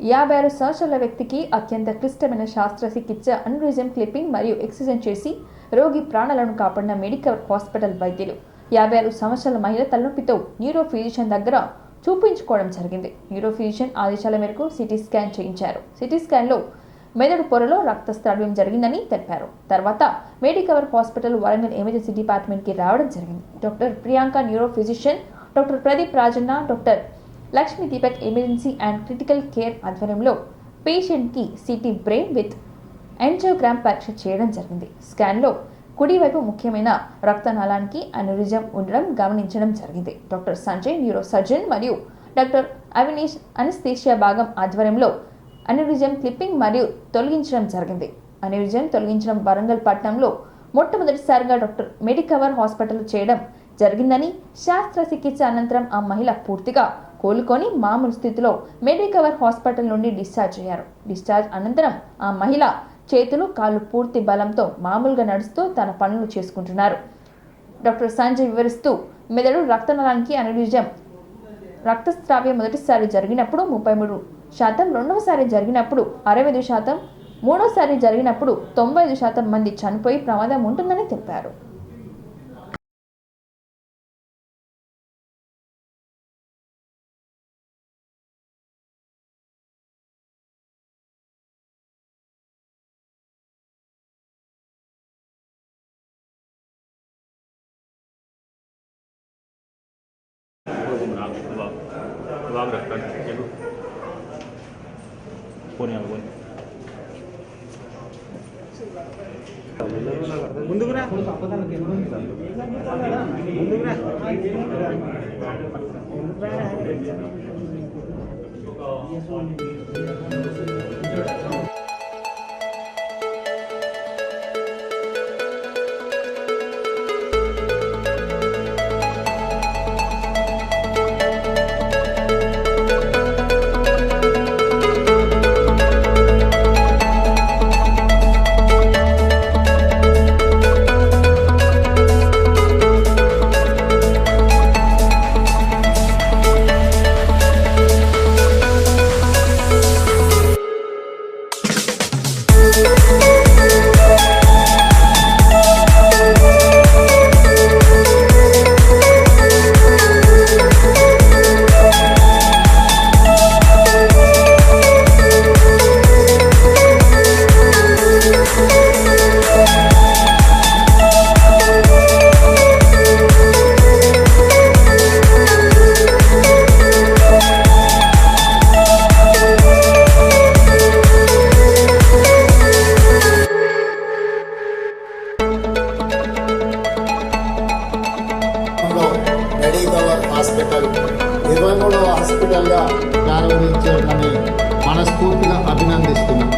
56 సంవత్సరాల వ్యక్తికి అత్యంత క్లిష్టమైన శస్త్రచికిత్స అన్యూరిజం క్లిప్పింగ్ మరియు ఎక్సిజన్ చేసి రోగి ప్రాణాలను కాపాడిన మెడికవర్ హాస్పిటల్ వైద్యులు 56 సంవత్సరాల మహిళ తలనొప్పితో న్యూరో ఫిజిషియన్ దగ్గర చూపించుకోవడం జరిగింది. న్యూరో ఫిజిషియన్ ఆదేశాల మేరకు సిటీ స్కాన్ చేయించారు. సిటీ స్కాన్లో మెదడు పొరలో రక్తస్రావం జరిగిందని తెలిపారు. తర్వాత మెడికవర్ హాస్పిటల్ వరంగల్ ఎమర్జెన్సీ డిపార్ట్మెంట్కి రావడం జరిగింది. Doctor Priyanka neuro physician, doctor Pradeep Rajanna, doctor Lakshmi Deepak emergency and critical care ఆధ్వర్యంలో పేషెంట్కి సిటీ బ్రెయిన్ విత్ యాంజియోగ్రామ్ పరీక్ష చేయడం జరిగింది. స్కాన్లో కుడివైపు ముఖ్యమైన రక్తనాళానికి అన్యూరిజం ఉండడం గమనించడం జరిగింది. డాక్టర్ సంజయ్ న్యూరో సర్జన్ మరియు డాక్టర్ అవినీష్ అనస్థీషియా భాగం ఆధ్వర్యంలో అన్యూరిజం క్లిప్పింగ్ మరియు తొలగించడం జరిగింది. అన్యూరిజం తొలగించడం వరంగల్ పట్టణంలో మొట్టమొదటిసారిగా డాక్టర్ మెడికవర్ హాస్పిటల్ చేయడం జరిగిందని, శస్త్రచికిత్స అనంతరం ఆ మహిళ పూర్తిగా కోలుకొని మామూలు స్థితిలో మెడికవర్ హాస్పిటల్ నుండి డిశ్చార్జ్ అయ్యారు. డిశ్చార్జ్ అనంతరం ఆ మహిళ చేతులు కాళ్ళు పూర్తి బలంతో మామూలుగా నడుస్తూ తన పనులు చేసుకుంటున్నారు. డాక్టర్ సంజయ్ వివరిస్తూ, మెదడు రక్తనాళానికి అన్యూరిజం రక్తస్రావం మొదటిసారి జరిగినప్పుడు 33%, రెండవసారి జరిగినప్పుడు 65%, మూడోసారి జరిగినప్పుడు 95% మంది చనిపోయి ప్రమాదం ఉంటుందని తెలిపారు. ముందుకురా మెడికవర్ హాస్పిటల్ 23వ హాస్పిటల్గా ప్రారంభించాలని మనస్ఫూర్తిగా అభినందిస్తున్నాం.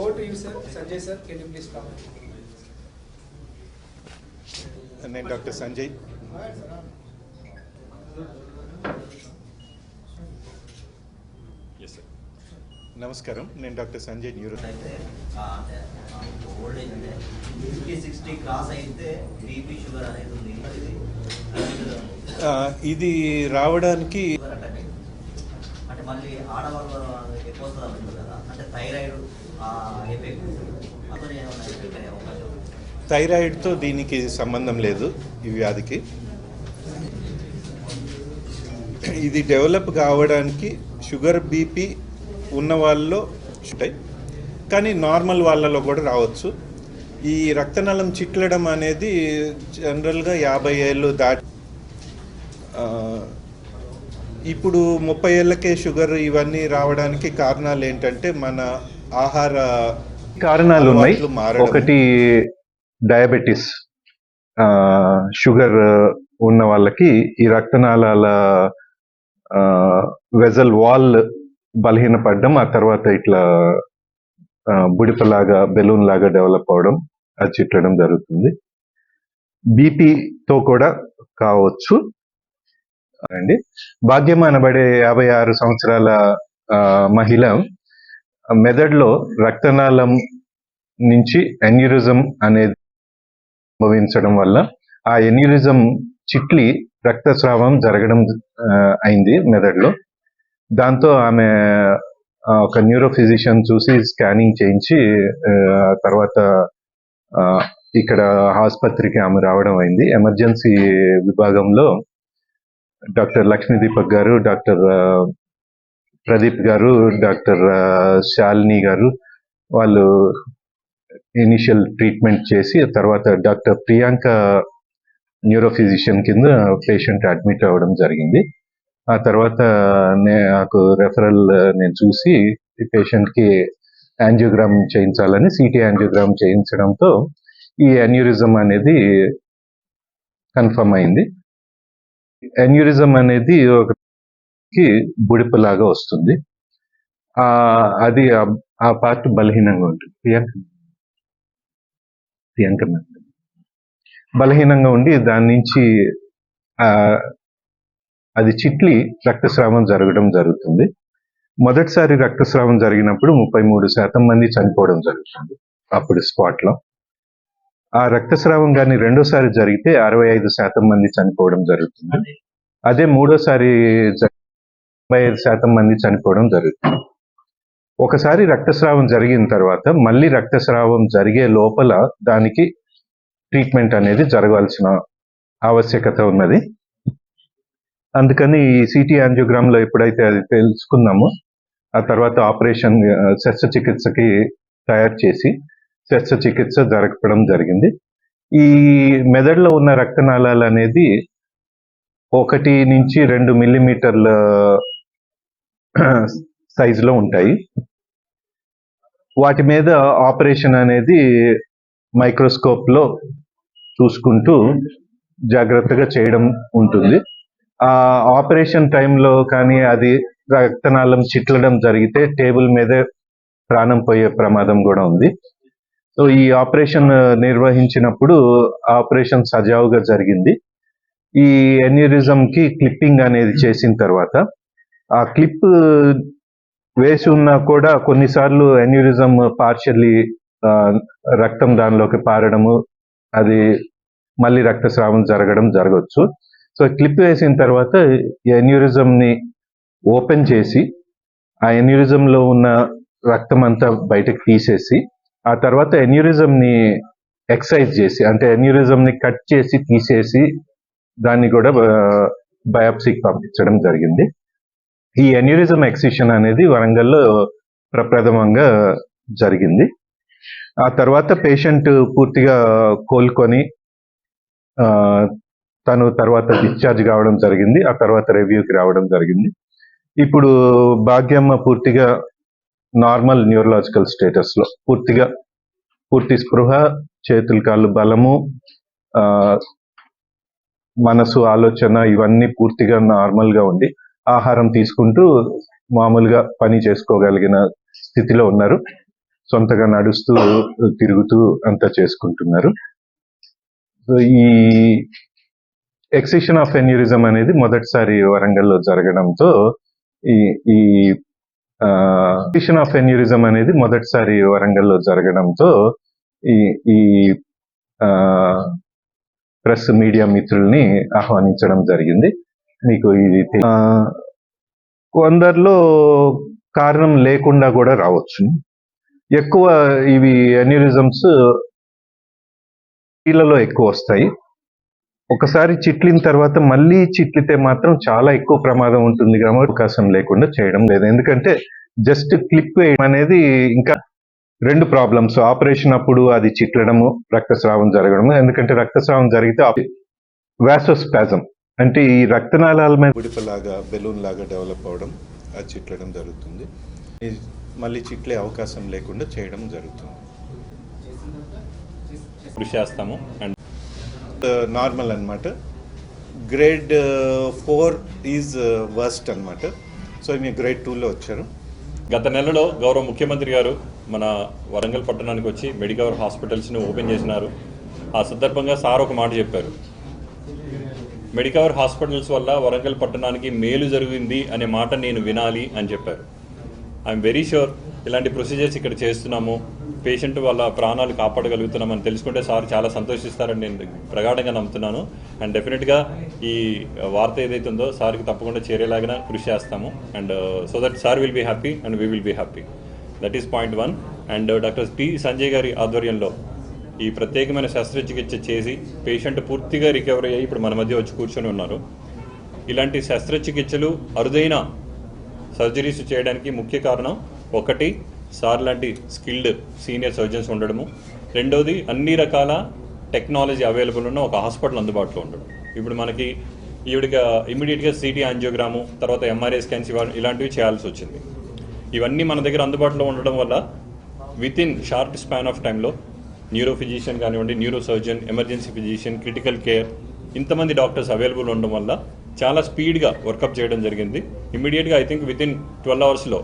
Over to you, sir. Sanjay, sir, can you please come? నేను డాక్టర్ సంజయ్. నమస్కారం, నేను డాక్టర్ సంజయ్ న్యూరో. ఇది రావడానికి థైరాయిడ్తో దీనికి సంబంధం లేదు. ఈ వ్యాధికి ఇది డెవలప్ కావడానికి షుగర్ బీపీ ఉన్న వాళ్ళలో ఉంటాయి, కానీ నార్మల్ వాళ్ళలో కూడా రావచ్చు. ఈ రక్తనాళం చిట్లడం అనేది జనరల్గా 50 ఏళ్ళు దాటి ఇప్పుడు 30 ఏళ్ళకే షుగర్ ఇవన్నీ రావడానికి కారణాలు ఏంటంటే మన ఆహార కారణాలు ఉన్నాయి. ఒకటి డయాబెటీస్, షుగర్ ఉన్న వాళ్ళకి ఈ రక్తనాళాల వెజల్ వాల్ బలహీనపడడం, ఆ తర్వాత ఇట్లా బుడిపలాగా బెలూన్ లాగా డెవలప్ అవడం, అది చిట్లడం జరుగుతుంది. బీపీతో కూడా కావచ్చు అండి. భాగ్యం అనబడే 56 సంవత్సరాల మహిళ మెదడులో రక్తనాళం నుంచి ఎన్యూరిజం అనేది సంభవించడం వల్ల ఆ ఎన్యూరిజం చిట్లి రక్తస్రావం జరగడం అయింది మెదడులో. దాంతో ఆమె ఒక న్యూరో ఫిజిషియన్ చూసి స్కానింగ్ చేయించి తర్వాత ఇక్కడ ఆసుపత్రికి ఆమె రావడం అయింది. ఎమర్జెన్సీ విభాగంలో డాక్టర్ లక్ష్మీ దీపక్ గారు, డాక్టర్ ప్రదీప్ గారు, డాక్టర్ శాలిని గారు వాళ్ళు ఇనిషియల్ ట్రీట్మెంట్ చేసి తర్వాత డాక్టర్ ప్రియాంక న్యూరో ఫిజిషియన్ కింద పేషెంట్ అడ్మిట్ అవ్వడం జరిగింది. ఆ తర్వాత నాకు రెఫరల్ నేను చూసి ఈ పేషెంట్కి యాంజియోగ్రామ్ చేయించాలని సిటీ యాంజియోగ్రామ్ చేయించడంతో ఈ అన్యూరిజం అనేది కన్ఫర్మ్ అయింది. అన్యూరిజం అనేది ఒకకి బుడిపలాగా వస్తుంది. అది ఆ పార్ట్ బలహీనంగా ఉంటుంది. ప్రియాంక బలహీనంగా ఉండి దాని నుంచి అది చిట్లి రక్తస్రావం జరగడం జరుగుతుంది. మొదటిసారి రక్తస్రావం జరిగినప్పుడు 33% మంది చనిపోవడం జరుగుతుంది అప్పుడు స్పాట్లో. ఆ రక్తస్రావం కానీ రెండోసారి జరిగితే 65% మంది చనిపోవడం జరుగుతుంది. అదే మూడోసారి 35% మంది చనిపోవడం జరుగుతుంది. ఒకసారి రక్తస్రావం జరిగిన తర్వాత మళ్ళీ రక్తస్రావం జరిగే లోపల దానికి ట్రీట్మెంట్ అనేది జరగాల్సిన ఆవశ్యకత ఉన్నది. అందుకని ఈ సిటీ యాంజియోగ్రామ్లో ఎప్పుడైతే అది తెలుసుకున్నామో ఆ తర్వాత ఆపరేషన్ శస్త్రచికిత్సకి తయారు చేసి శస్త్రచికిత్స జరగడం జరిగింది. ఈ మెదడులో ఉన్న రక్తనాళాలు అనేది 1 నుంచి 2 మిల్లీమీటర్ల సైజులో ఉంటాయి. వాటి మీద ఆపరేషన్ అనేది మైక్రోస్కోప్లో చూసుకుంటూ జాగ్రత్తగా చేయడం ఉంటుంది. ఆ ఆపరేషన్ టైంలో కానీ అది రక్తనాళం చిట్లడం జరిగితే టేబుల్ మీదే ప్రాణం పోయే ప్రమాదం కూడా ఉంది. సో ఈ ఆపరేషన్ నిర్వహించినప్పుడు ఆపరేషన్ సజావుగా జరిగింది. ఈ ఎన్యూరిజంకి క్లిప్పింగ్ అనేది చేసిన తర్వాత ఆ క్లిప్ వేసి ఉన్నా కూడా కొన్నిసార్లు ఎన్యూరిజం పార్షియల్లీ రక్తం దానిలోకి పారడము, అది మళ్ళీ రక్తస్రావం జరగవచ్చు. సో క్లిప్ వేసిన తర్వాత ఎన్యూరిజంని ఓపెన్ చేసి ఆ ఎన్యూరిజంలో ఉన్న రక్తం అంతా బయటకు తీసేసి ఆ తర్వాత ఎన్యూరిజంని ఎక్సైజ్ చేసి అంటే ఎన్యూరిజంని కట్ చేసి తీసేసి దాన్ని కూడా బయాప్సీకి పంపించడం జరిగింది. ఈ ఎన్యూరిజం ఎక్సిషన్ అనేది వరంగల్లో ప్రప్రథమంగా జరిగింది. ఆ తర్వాత పేషెంట్ పూర్తిగా కోలుకొని తను తర్వాత డిశ్చార్జ్ కావడం జరిగింది. ఆ తర్వాత రివ్యూకి రావడం జరిగింది. ఇప్పుడు భాగ్యమ్మ పూర్తిగా నార్మల్ న్యూరలాజికల్ స్టేటస్లో పూర్తి స్పృహ, చేతులు కాళ్ళు బలము, మనసు ఆలోచన ఇవన్నీ పూర్తిగా నార్మల్గా ఉండి ఆహారం తీసుకుంటూ మామూలుగా పని చేసుకోగలిగిన స్థితిలో ఉన్నారు. సొంతగా నడుస్తూ తిరుగుతూ అంతా చేసుకుంటున్నారు. ఈ ఎక్సిషన్ ఆఫ్ ఎన్యూరిజం అనేది మొదటిసారి వరంగల్లో జరగడంతో ఎక్సిషన్ ఆఫ్ ఎన్యూరిజం అనేది మొదటిసారి వరంగల్లో జరగడంతో ఈ ప్రెస్ మీడియా మిత్రుల్ని ఆహ్వానించడం జరిగింది. మీకు ఇది కొందరిలో కారణం లేకుండా కూడా రావచ్చు. ఎక్కువ ఇవి ఎన్యూరిజమ్స్ స్త్రీలలో ఎక్కువ వస్తాయి. ఒకసారి చిట్లిన తర్వాత మళ్ళీ చిట్లితే మాత్రం చాలా ఎక్కువ ప్రమాదం ఉంటుంది కాబట్టి అవకాశం లేకుండా చేయడం లేదు. ఎందుకంటే జస్ట్ క్లిప్ వేయడం అనేది ఇంకా 2 ప్రాబ్లమ్స్. ఆపరేషన్ అప్పుడు అది చిట్లడము, రక్తస్రావం జరగడము. ఎందుకంటే రక్తస్రావం జరిగితే వాసోస్పాజం అంటే ఈ రక్తనాళాల మీద బుడిపలాగా బెలూన్ లాగా డెవలప్ అవడం, అది చిట్లడం జరుగుతుంది. మళ్ళీ చిట్లే అవకాశం లేకుండా చేయడం జరుగుతుంది. కృషి చేస్తాము. అండ్ నార్మల్ అనమాట. గ్రేడ్ 4 ఈజ్ వర్స్ట్ అనమాట. సో మీరు గ్రేడ్ 2లో వచ్చారు. గత నెలలో గౌరవ ముఖ్యమంత్రి గారు మన వరంగల్ పట్టణానికి వచ్చి మెడికవర్ హాస్పిటల్స్ని ఓపెన్ చేసినారు. ఆ సందర్భంగా సార్ ఒక మాట చెప్పారు, మెడికవర్ హాస్పిటల్స్ వల్ల వరంగల్ పట్టణానికి మేలు జరిగింది అనే మాట నేను వినాలి అని చెప్పారు. ఐఎమ్ వెరీ షూర్ ఇలాంటి ప్రొసీజర్స్ ఇక్కడ చేస్తున్నాము, పేషెంట్ వాళ్ళ ప్రాణాలు కాపాడగలుగుతున్నామని తెలుసుకుంటే సార్ చాలా సంతోషిస్తారని నేను ప్రగాఢంగా నమ్ముతున్నాను. అండ్ డెఫినెట్గా ఈ వార్త ఏదైతే ఉందో సార్కి తప్పకుండా చేరేలాగా కృషి చేస్తాము. And so that sir will be happy and we will be happy. That is point 1. And doctor T Sanjay గారి ఆధ్వర్యంలో ఈ ప్రత్యేకమైన శస్త్రచికిత్స చేసి పేషెంట్ పూర్తిగా రికవరీ అయ్యి ఇప్పుడు మన మధ్య వచ్చి కూర్చొని ఉన్నారు. ఇలాంటి శస్త్రచికిత్సలు అరుదైన సర్జరీస్ చేయడానికి ముఖ్య కారణం ఒకటి సార్ లాంటి స్కిల్డ్ సీనియర్ సర్జన్స్ ఉండడము, రెండవది అన్ని రకాల టెక్నాలజీ అవైలబుల్ ఉన్న ఒక హాస్పిటల్ అందుబాటులో ఉండడం. ఇప్పుడు మనకి ఈవిడిగా ఇమీడియట్గా సిటీ యాంజియోగ్రాము, తర్వాత ఎంఆర్ఐ స్కాన్స్ ఇలాంటివి చేయాల్సి వచ్చింది. ఇవన్నీ మన దగ్గర అందుబాటులో ఉండడం వల్ల with in short span of టైంలో న్యూరో ఫిజిషియన్ కానివ్వండి, neuro surgeon, emergency physician, critical care ఇంతమంది డాక్టర్స్ అవైలబుల్ ఉండడం వల్ల చాలా స్పీడ్గా వర్కప్ చేయడం జరిగింది. ఇమీడియట్గా ఐ థింక్ విత్ ఇన్ 12 అవర్స్లో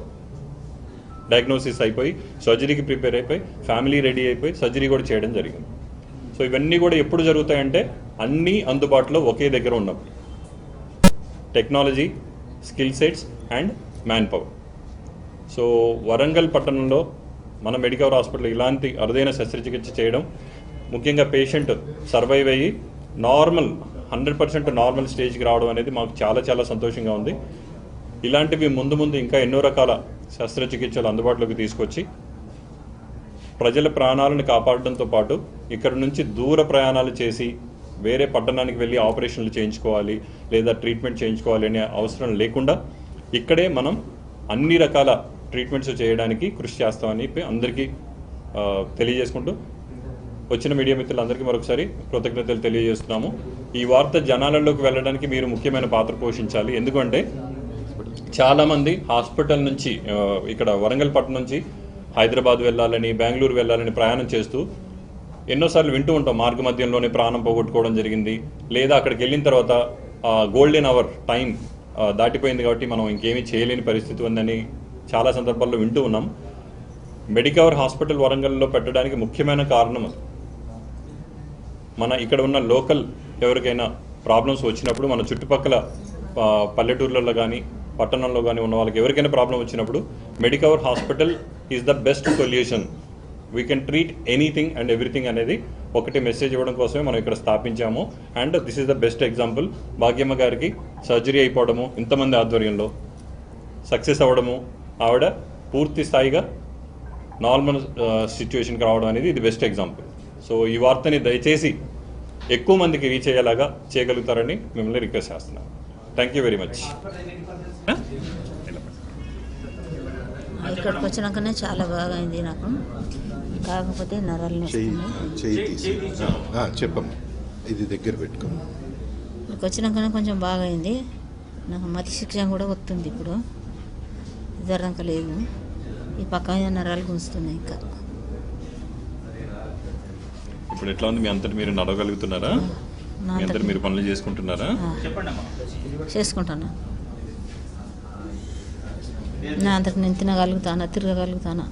డయాగ్నోసిస్ అయిపోయి, సర్జరీకి ప్రిపేర్ అయిపోయి, ఫ్యామిలీ రెడీ అయిపోయి సర్జరీ కూడా చేయడం జరిగింది. సో ఇవన్నీ కూడా ఎప్పుడు జరుగుతాయంటే అన్నీ అందుబాటులో ఒకే దగ్గర ఉన్నప్పుడు, technology, skill sets and man power. So Warangal పట్టణంలో మన మెడికవర్ హాస్పిటల్ ఇలాంటి అరుదైన శస్త్రచికిత్స చేయడం, ముఖ్యంగా పేషెంట్ సర్వైవ్ అయ్యి నార్మల్ 100% నార్మల్ స్టేజ్కి రావడం అనేది మాకు చాలా చాలా సంతోషంగా ఉంది. ఇలాంటివి ముందు ముందు ఇంకా ఎన్నో రకాల శస్త్రచికిత్సలు అందుబాటులోకి తీసుకొచ్చి ప్రజల ప్రాణాలను కాపాడడంతో పాటు ఇక్కడ నుంచి దూర ప్రయాణాలు చేసి వేరే పట్టణానికి వెళ్ళి ఆపరేషన్లు చేయించుకోవాలి లేదా ట్రీట్మెంట్ చేయించుకోవాలి అనే అవసరం లేకుండా ఇక్కడే మనం అన్ని రకాల ట్రీట్మెంట్స్ చేయడానికి కృషి చేస్తామని అందరికీ తెలియజేసుకుంటూ వచ్చిన మీడియా మిత్రులందరికీ మరొకసారి కృతజ్ఞతలు తెలియజేస్తున్నాము. ఈ వార్త జనాలలోకి వెళ్ళడానికి మీరు ముఖ్యమైన పాత్ర పోషించాలి. ఎందుకంటే చాలామంది హాస్పిటల్ నుంచి ఇక్కడ వరంగల్ పట్టణం నుంచి హైదరాబాద్ వెళ్ళాలని, బెంగళూరు వెళ్ళాలని ప్రయాణం చేస్తూ ఎన్నోసార్లు వింటూ ఉంటాం మార్గ మధ్యంలోనే ప్రాణం పోగొట్టుకోవడం జరిగింది, లేదా అక్కడికి వెళ్ళిన తర్వాత గోల్డెన్ అవర్ టైం దాటిపోయింది కాబట్టి మనం ఇంకేమీ చేయలేని పరిస్థితి ఉందని చాలా సందర్భాల్లో వింటూ ఉన్నాం. మెడికవర్ హాస్పిటల్ వరంగల్లో పెట్టడానికి ముఖ్యమైన కారణం మన ఇక్కడ ఉన్న లోకల్ ఎవరికైనా ప్రాబ్లమ్స్ వచ్చినప్పుడు మన చుట్టుపక్కల పల్లెటూర్లలో కానీ పట్టణంలో కానీ ఉన్న వాళ్ళకి ఎవరికైనా ప్రాబ్లం వచ్చినప్పుడు Medicover hospital is the best solution, we can treat anything and everything అనేది ఒకటి మెసేజ్ ఇవ్వడం కోసమే మనం ఇక్కడ స్థాపించాము. And this is the best example. Bhagyamma గారికి సర్జరీ అయిపోవడము, ఇంతమంది ఆధ్వర్యంలో సక్సెస్ అవ్వడము, ఆవిడ పూర్తి స్థాయిగా నార్మల్ సిచ్యువేషన్కి రావడం అనేది ఇది బెస్ట్ ఎగ్జాంపుల్. సో ఈ వార్తని దయచేసి ఎక్కువ మందికి రీచ్ అయ్యేలాగా చేయగలుగుతారని మిమ్మల్ని రిక్వెస్ట్ చేస్తున్నాను. Thank you very much. ఇక్కడికి వచ్చినాకనే చాలా బాగా అయింది నాకు, కాకపోతే నరాలు చెప్పమ్మా, ఇది దగ్గర పెట్టుకోమ్మా. ఇక్కడికి వచ్చినాకనే కొంచెం బాగా అయింది. నాకు మతి శిక్ష కూడా వస్తుంది, ఇప్పుడు ఇద్దరంక లేదు, ఈ పక్క నరాలు గుంజుతున్నాయి. ఇంకా ఇప్పుడు ఎట్లా ఉంది? మీ అంతటి మీరు నడవగలుగుతున్నారా? మీ అంతటి మీరు పనులు చేసుకుంటున్నారా? చేసుకుంటున్నా. నా అంతటి నేను తినగలుగుతానా, తిరగగలుగుతానా.